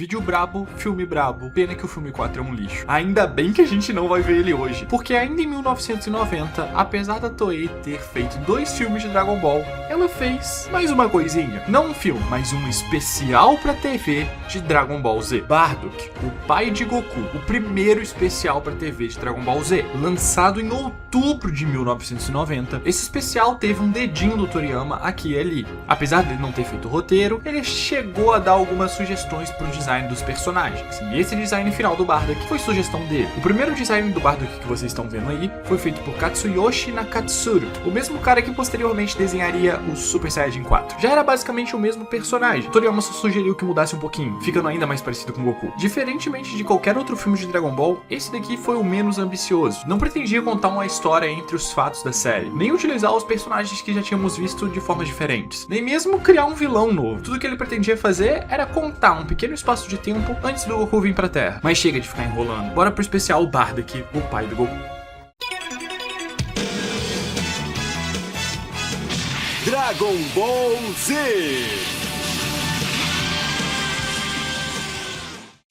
Vídeo brabo, filme brabo. Pena que o filme 4 é um lixo. Ainda bem que a gente não vai ver ele hoje. Porque ainda em 1990, apesar da Toei ter feito 2 filmes de Dragon Ball, ela fez mais uma coisinha. Não um filme, mas um especial pra TV de Dragon Ball Z. Bardock, o pai de Goku. O primeiro especial pra TV de Dragon Ball Z. Lançado em outubro de 1990. Esse especial teve um dedinho do Toriyama aqui e ali. Apesar dele não ter feito o roteiro, ele chegou a dar algumas sugestões pro design dos personagens. E esse design final do Bardock foi sugestão dele. O primeiro design do Bardock que vocês estão vendo aí foi feito por Katsuyoshi Nakatsuru, o mesmo cara que posteriormente desenharia o Super Saiyajin 4. Já era basicamente o mesmo personagem. Toriyama só sugeriu que mudasse um pouquinho, ficando ainda mais parecido com Goku. Diferentemente de qualquer outro filme de Dragon Ball, esse daqui foi o menos ambicioso. Não pretendia contar uma história entre os fatos da série, nem utilizar os personagens que já tínhamos visto de formas diferentes, nem mesmo criar um vilão novo. Tudo que ele pretendia fazer era contar um pequeno espaço de tempo antes do Goku vir pra Terra. Mas chega de ficar enrolando. Bora pro especial Bardock, o pai do Goku. Dragon Ball Z.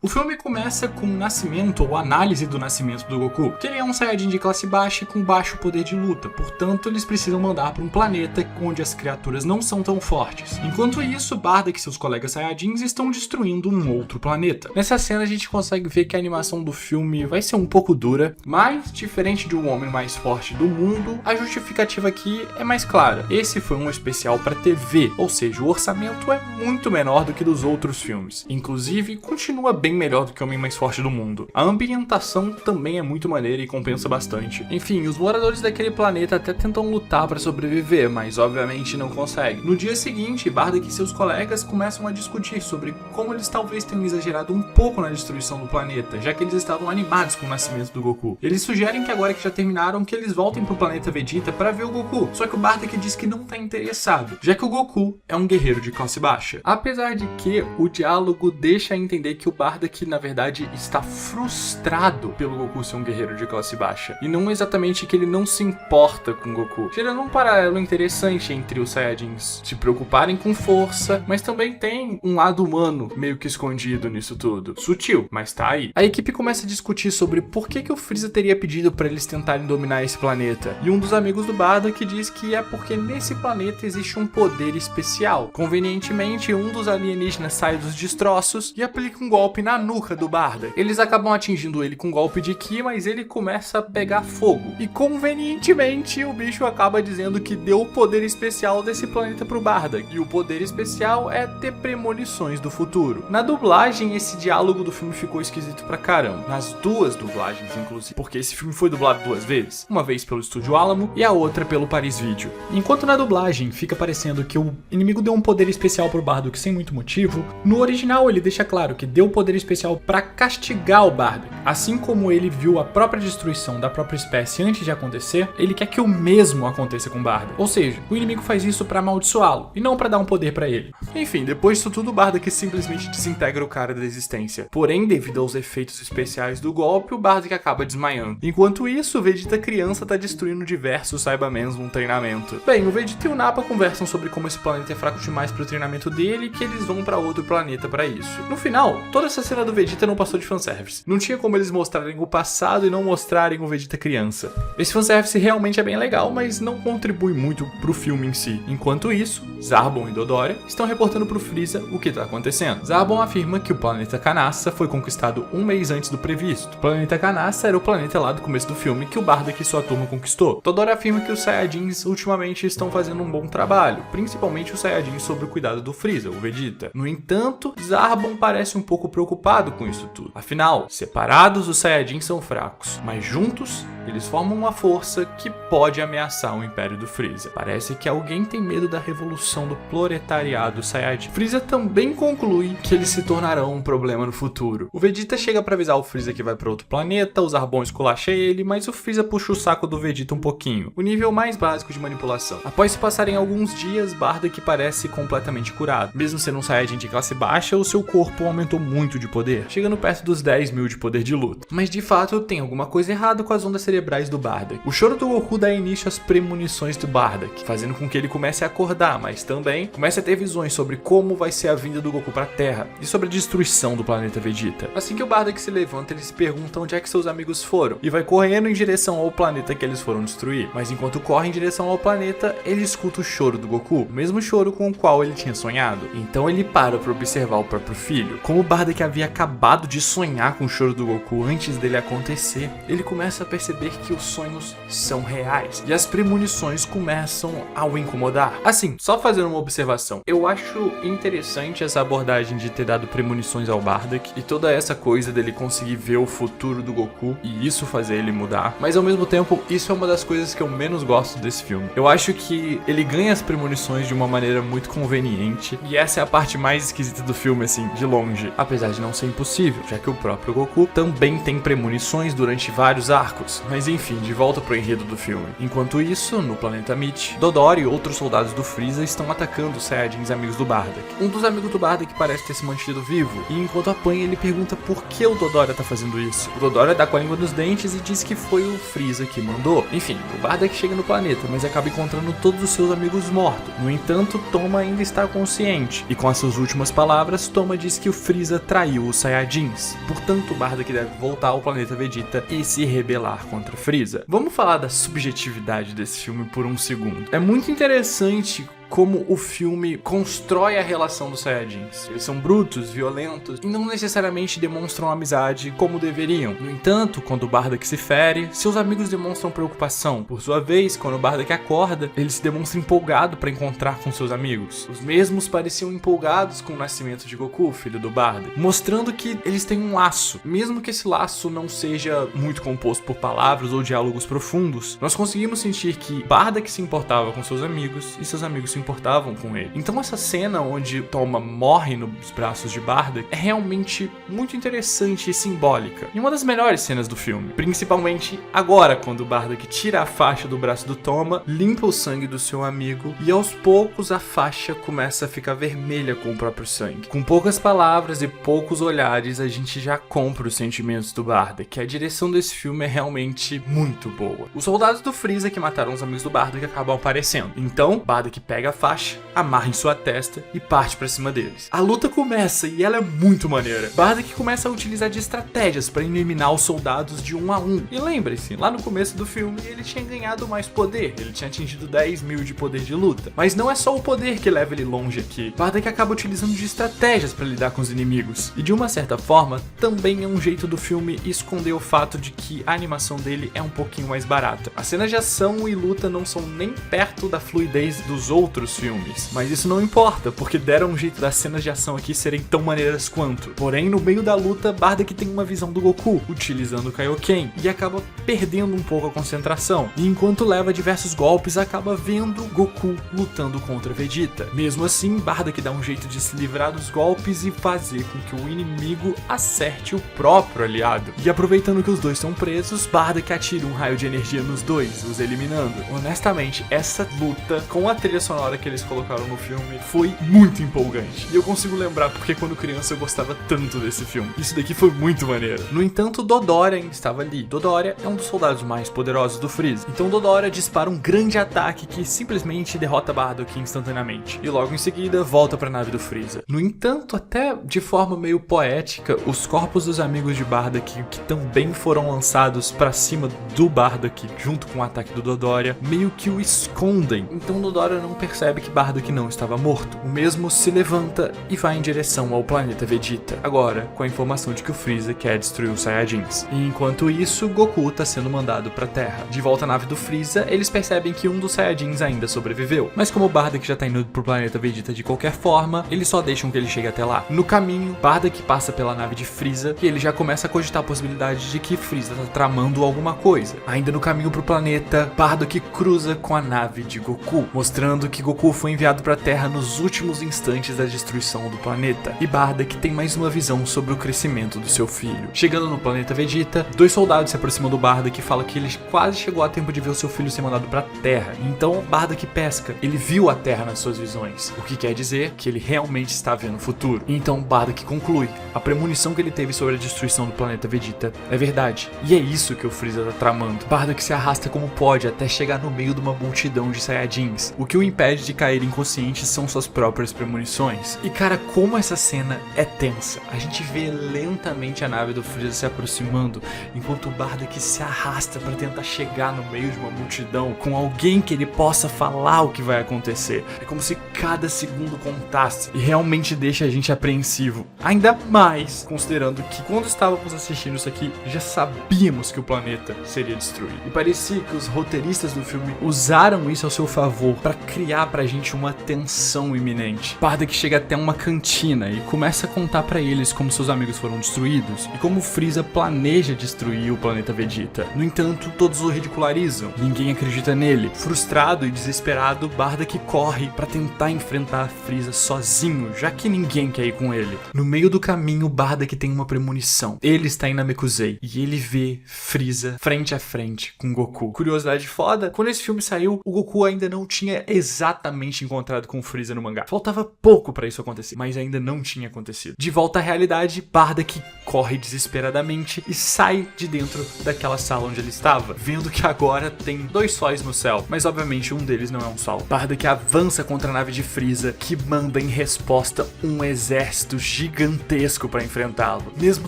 O filme começa com o nascimento ou análise do nascimento do Goku, que ele é um Saiyajin de classe baixa e com baixo poder de luta, portanto eles precisam mandar para um planeta onde as criaturas não são tão fortes. Enquanto isso, Bardock e seus colegas Saiyajins estão destruindo um outro planeta. Nessa cena a gente consegue ver que a animação do filme vai ser um pouco dura, mas diferente de um homem mais forte do mundo, a justificativa aqui é mais clara. Esse foi um especial para TV, ou seja, o orçamento é muito menor do que dos outros filmes. Inclusive, continua bem melhor do que o homem mais forte do mundo. A ambientação também é muito maneira e compensa bastante. Enfim, os moradores daquele planeta até tentam lutar para sobreviver, mas obviamente não conseguem. No dia seguinte, Bardock e seus colegas começam a discutir sobre como eles talvez tenham exagerado um pouco na destruição do planeta, já que eles estavam animados com o nascimento do Goku. Eles sugerem que agora que já terminaram, que eles voltem pro planeta Vegeta para ver o Goku, só que o Bardock diz que não tá interessado, já que o Goku é um guerreiro de classe baixa. Apesar de que o diálogo deixa a entender que o Bardock que na verdade está frustrado pelo Goku ser um guerreiro de classe baixa, e não exatamente que ele não se importa com Goku, gerando um paralelo interessante entre os Saiyajins se preocuparem com força, mas também tem um lado humano meio que escondido nisso tudo, sutil, mas tá aí. A equipe começa a discutir sobre por que o Freeza teria pedido para eles tentarem dominar esse planeta, e um dos amigos do Bardock diz que é porque nesse planeta existe um poder especial. Convenientemente, um dos alienígenas sai dos destroços e aplica um golpe na nuca do Bardock. Eles acabam atingindo ele com um golpe de Ki, mas ele começa a pegar fogo. E convenientemente o bicho acaba dizendo que deu o poder especial desse planeta pro Bardock. E o poder especial é ter premonições do futuro. Na dublagem, esse diálogo do filme ficou esquisito pra caramba. Nas duas dublagens, inclusive. Porque esse filme foi dublado 2 vezes. Uma vez pelo Estúdio Alamo e a outra pelo Paris Video. Enquanto na dublagem fica parecendo que o inimigo deu um poder especial pro Bardock sem muito motivo, no original ele deixa claro que deu o poder especial para castigar o Bardock. Assim como ele viu a própria destruição da própria espécie antes de acontecer, ele quer que o mesmo aconteça com o Bardock. Ou seja, o inimigo faz isso para amaldiçoá-lo e não para dar um poder para ele. Enfim, depois disso tudo, o Bardock simplesmente desintegra o cara da existência. Porém, devido aos efeitos especiais do golpe, o Bardock acaba desmaiando. Enquanto isso, o Vegeta criança tá destruindo diversos Saibamans num treinamento. Bem, o Vegeta e o Nappa conversam sobre como esse planeta é fraco demais para o treinamento dele e que eles vão para outro planeta para isso. No final, toda essa cena do Vegeta não passou de fanservice. Não tinha como eles mostrarem o passado e não mostrarem o Vegeta criança. Esse fanservice realmente é bem legal, mas não contribui muito pro filme em si. Enquanto isso, Zarbon e Dodoria estão reportando pro Freeza o que tá acontecendo. Zarbon afirma que o planeta Canassa foi conquistado um mês antes do previsto. O planeta Canassa era o planeta lá do começo do filme que o Bardock e sua turma conquistou. Dodoria afirma que os Saiyajins ultimamente estão fazendo um bom trabalho, principalmente os Saiyajins sob o cuidado do Freeza, o Vegeta. No entanto, Zarbon parece um pouco preocupado com isso tudo. Afinal, separados os Saiyajins são fracos, mas juntos eles formam uma força que pode ameaçar o Império do Freeza. Parece que alguém tem medo da revolução do proletariado Saiyajin. Freeza também conclui que eles se tornarão um problema no futuro. O Vegeta chega pra avisar o Freeza que vai pra outro planeta, o Zarbon esculacha ele, mas o Freeza puxa o saco do Vegeta um pouquinho, o nível mais básico de manipulação. Após se passarem alguns dias, Bardock parece completamente curado. Mesmo sendo um Saiyajin de classe baixa, o seu corpo aumentou muito de poder, chegando perto dos 10.000 de poder de luta. Mas de fato tem alguma coisa errada com as ondas cerebrais cerebrais do Bardock. O choro do Goku dá início às premonições do Bardock, fazendo com que ele comece a acordar, mas também comece a ter visões sobre como vai ser a vinda do Goku pra Terra e sobre a destruição do planeta Vegeta. Assim que o Bardock se levanta, ele se pergunta onde é que seus amigos foram e vai correndo em direção ao planeta que eles foram destruir. Mas enquanto corre em direção ao planeta, ele escuta o choro do Goku, o mesmo choro com o qual ele tinha sonhado. Então ele para observar o próprio filho. Como o Bardock havia acabado de sonhar com o choro do Goku antes dele acontecer, ele começa a perceber que os sonhos são reais e as premonições começam a o incomodar. Assim, só fazendo uma observação, eu acho interessante essa abordagem de ter dado premonições ao Bardock e toda essa coisa dele conseguir ver o futuro do Goku e isso fazer ele mudar, mas ao mesmo tempo isso é uma das coisas que eu menos gosto desse filme. Eu acho que ele ganha as premonições de uma maneira muito conveniente e essa é a parte mais esquisita do filme, assim, de longe, apesar de não ser impossível, já que o próprio Goku também tem premonições durante vários arcos. Mas enfim, de volta pro enredo do filme. Enquanto isso, no planeta Meat, Dodoro e outros soldados do Freeza estão atacando os Saiyajins amigos do Bardock. Um dos amigos do Bardock parece ter se mantido vivo, e enquanto apanha ele pergunta por que o Dodoro tá fazendo isso. O Dodoro dá com a língua nos dentes e diz que foi o Freeza que mandou. Enfim, o Bardock chega no planeta, mas acaba encontrando todos os seus amigos mortos. No entanto, Toma ainda está consciente, e com as suas últimas palavras, Toma diz que o Freeza traiu os Saiyajins. Portanto, o Bardock deve voltar ao planeta Vegeta e se rebelar contra Freeza. Vamos falar da subjetividade desse filme por um segundo. É muito interessante como o filme constrói a relação dos Saiyajins. Eles são brutos, violentos e não necessariamente demonstram amizade como deveriam. No entanto, quando o Bardock se fere, seus amigos demonstram preocupação. Por sua vez, quando o Bardock acorda, ele se demonstra empolgado para encontrar com seus amigos. Os mesmos pareciam empolgados com o nascimento de Goku, filho do Bardock, mostrando que eles têm um laço. Mesmo que esse laço não seja muito composto por palavras ou diálogos profundos, nós conseguimos sentir que Bardock se importava com seus amigos e seus amigos se importavam com ele. Então essa cena onde Toma morre nos braços de Bardock é realmente muito interessante e simbólica. E uma das melhores cenas do filme, principalmente agora quando Bardock tira a faixa do braço do Toma, limpa o sangue do seu amigo e aos poucos a faixa começa a ficar vermelha com o próprio sangue. Com poucas palavras e poucos olhares a gente já compra os sentimentos do Bardock. A direção desse filme é realmente muito boa. Os soldados do Freeza que mataram os amigos do Bardock acabam aparecendo. Então Bardock pega a faixa, amarra em sua testa e parte pra cima deles. A luta começa e ela é muito maneira. Bardock começa a utilizar de estratégias para eliminar os soldados de 1 a 1. E lembre-se, lá no começo do filme ele tinha ganhado mais poder, ele tinha atingido 10.000 de poder de luta. Mas não é só o poder que leva ele longe aqui. Bardock acaba utilizando de estratégias para lidar com os inimigos. E de uma certa forma, também é um jeito do filme esconder o fato de que a animação dele é um pouquinho mais barata. As cenas de ação e luta não são nem perto da fluidez dos outros filmes, mas isso não importa, porque deram um jeito das cenas de ação aqui serem tão maneiras quanto. Porém, no meio da luta, Bardock tem uma visão do Goku, utilizando o Kaioken, e acaba perdendo um pouco a concentração. E enquanto leva diversos golpes, acaba vendo Goku lutando contra Vegeta. Mesmo assim, Bardock dá um jeito de se livrar dos golpes e fazer com que o inimigo acerte o próprio aliado. E aproveitando que os dois estão presos, Bardock atira um raio de energia nos dois, os eliminando. Honestamente, essa luta com a trilha sonora que eles colocaram no filme foi muito empolgante. E eu consigo lembrar porque quando criança eu gostava tanto desse filme. Isso daqui foi muito maneiro. No entanto, Dodorian estava ali. Dodorian é um dos soldados mais poderosos do Freeza. Então Dodorian dispara um grande ataque que simplesmente derrota Bardock instantaneamente. E logo em seguida volta para a nave do Freeza. No entanto, até de forma meio poética, os corpos dos amigos de Bardock que também foram lançados para cima do Bardock junto com o ataque do Dodorian meio que o escondem. Então Dodorian não percebe que Bardock não estava morto. O mesmo se levanta e vai em direção ao planeta Vegeta, agora com a informação de que o Freeza quer destruir os Saiyajins. E enquanto isso, Goku está sendo mandado para a Terra. De volta à nave do Freeza, eles percebem que um dos Saiyajins ainda sobreviveu, mas como Bardock já está indo pro planeta Vegeta de qualquer forma, eles só deixam que ele chegue até lá. No caminho, Bardock passa pela nave de Freeza e ele já começa a cogitar a possibilidade de que Freeza está tramando alguma coisa. Ainda no caminho pro planeta, Bardock cruza com a nave de Goku, mostrando que que Goku foi enviado para a Terra nos últimos instantes da destruição do planeta, e Bardock tem mais uma visão sobre o crescimento do seu filho. Chegando no planeta Vegeta, 2 soldados se aproximam do Bardock e falam que ele quase chegou a tempo de ver o seu filho ser mandado para a Terra. Então Bardock pesca, ele viu a Terra nas suas visões, o que quer dizer que ele realmente está vendo o futuro. Então Bardock conclui, a premonição que ele teve sobre a destruição do planeta Vegeta é verdade, e é isso que o Freeza tá tramando. Bardock se arrasta como pode até chegar no meio de uma multidão de Saiyajins. O que o impede de cair inconsciente são suas próprias premonições. E cara, como essa cena é tensa. A gente vê lentamente a nave do Freeza se aproximando, enquanto o Bardock se arrasta para tentar chegar no meio de uma multidão com alguém que ele possa falar o que vai acontecer. É como se cada segundo contasse, e realmente deixa a gente apreensivo. Ainda mais considerando que quando estávamos assistindo isso aqui, já sabíamos que o planeta seria destruído. E parecia que os roteiristas do filme usaram isso ao seu favor para criar pra gente uma tensão iminente. Bardock chega até uma cantina e começa a contar pra eles como seus amigos foram destruídos e como Freeza planeja destruir o planeta Vegeta. No entanto, todos o ridicularizam, ninguém acredita nele. Frustrado e desesperado, Bardock corre pra tentar enfrentar Freeza sozinho, já que ninguém quer ir com ele. No meio do caminho, Bardock tem uma premonição. Ele está em Namekusei e ele vê Freeza frente a frente com Goku. Curiosidade foda, quando esse filme saiu, o Goku ainda não tinha exatamente encontrado com o Freeza no mangá. Faltava pouco pra isso acontecer, mas ainda não tinha acontecido. De volta à realidade, Bardock corre desesperadamente e sai de dentro daquela sala onde ele estava, vendo que agora tem 2 sóis no céu, mas obviamente um deles não é um sol. Bardock avança contra a nave de Freeza, que manda em resposta um exército gigantesco pra enfrentá-lo. Mesmo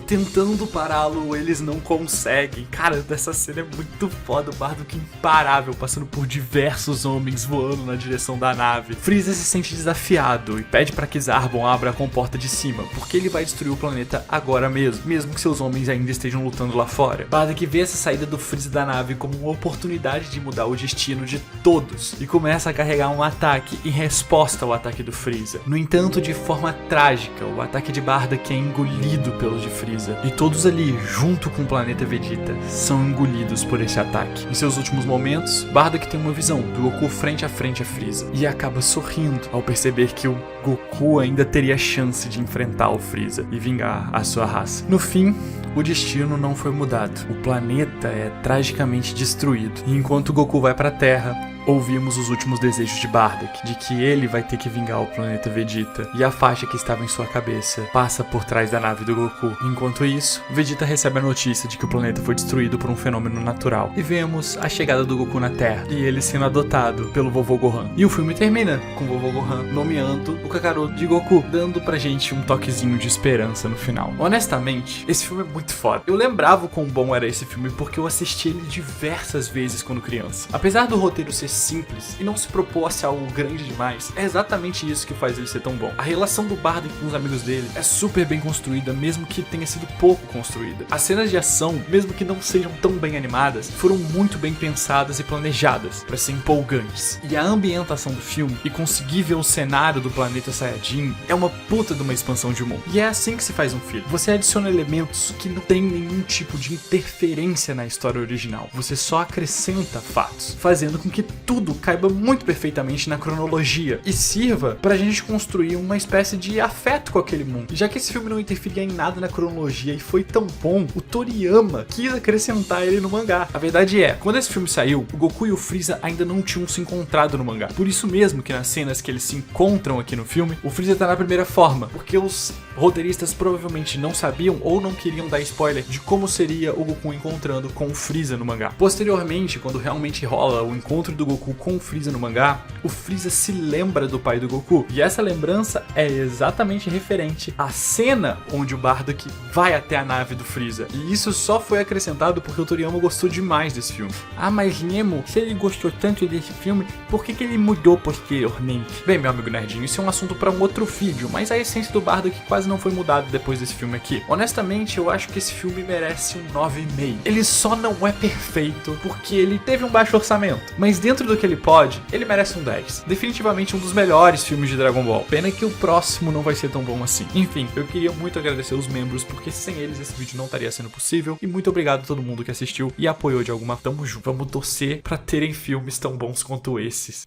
tentando pará-lo, eles não conseguem. Cara, essa cena é muito foda, o Bardock imparável, passando por diversos homens voando na direção da nave. Freeza se sente desafiado e pede para que Zarbon abra a comporta de cima, porque ele vai destruir o planeta agora mesmo que seus homens ainda estejam lutando lá fora. Bardock vê essa saída do Freeza da nave como uma oportunidade de mudar o destino de todos e começa a carregar um ataque em resposta ao ataque do Freeza. No entanto, de forma trágica, o ataque de Bardock é engolido pelo de Freeza, e todos ali, junto com o planeta Vegeta, são engolidos por esse ataque. Em seus últimos momentos, Bardock tem uma visão do Goku frente a Freeza e acaba sorrindo ao perceber que o Goku ainda teria chance de enfrentar o Freeza e vingar a sua raça. No fim, o destino não foi mudado. O planeta é tragicamente destruído, e enquanto Goku vai para a Terra, ouvimos os últimos desejos de Bardock, de que ele vai ter que vingar o planeta Vegeta, e a faixa que estava em sua cabeça passa por trás da nave do Goku. Enquanto isso, Vegeta recebe a notícia de que o planeta foi destruído por um fenômeno natural, e vemos a chegada do Goku na Terra, e ele sendo adotado pelo vovô Gohan. E o filme termina com o vovô Gohan nomeando o Kakaroto de Goku, dando pra gente um toquezinho de esperança no final. Honestamente, esse filme é muito foda. Eu lembrava o quão bom era esse filme porque eu assisti ele diversas vezes quando criança. Apesar do roteiro ser simples e não se propor a ser algo grande demais, é exatamente isso que faz ele ser tão bom. A relação do Bardock com os amigos dele é super bem construída, mesmo que tenha sido pouco construída. As cenas de ação, mesmo que não sejam tão bem animadas, foram muito bem pensadas e planejadas para ser empolgantes. E a ambientação do filme e conseguir ver o cenário do planeta Saiyajin é uma puta de uma expansão de mundo. E é assim que se faz um filme. Você adiciona elementos que não tem nenhum tipo de interferência na história original. Você só acrescenta fatos, fazendo com que tudo caiba muito perfeitamente na cronologia e sirva pra gente construir uma espécie de afeto com aquele mundo. Já que esse filme não interferia em nada na cronologia e foi tão bom, o Toriyama quis acrescentar ele no mangá. A verdade é, quando esse filme saiu, o Goku e o Freeza ainda não tinham se encontrado no mangá. Por isso mesmo que nas cenas que eles se encontram aqui no filme, o Freeza tá na primeira forma, porque os roteiristas provavelmente não sabiam ou não queriam dar spoiler de como seria o Goku encontrando com o Freeza no mangá. Posteriormente, quando realmente rola o encontro do Goku com o Freeza no mangá, o Freeza se lembra do pai do Goku, e essa lembrança é exatamente referente à cena onde o Bardock vai até a nave do Freeza, e isso só foi acrescentado porque o Toriyama gostou demais desse filme. Ah, mas Nemo, se ele gostou tanto desse filme, por que ele mudou posteriormente? Bem, meu amigo nerdinho, isso é um assunto para um outro vídeo, mas a essência do Bardock quase não foi mudada depois desse filme aqui. Honestamente, eu acho que esse filme merece um 9,5. Ele só não é perfeito porque ele teve um baixo orçamento, mas dentro do que ele pode, ele merece um 10. Definitivamente um dos melhores filmes de Dragon Ball. Pena que o próximo não vai ser tão bom assim. Enfim, eu queria muito agradecer os membros, porque sem eles esse vídeo não estaria sendo possível. E muito obrigado a todo mundo que assistiu e apoiou de alguma. Tamo junto. Vamos torcer pra terem filmes tão bons quanto esses.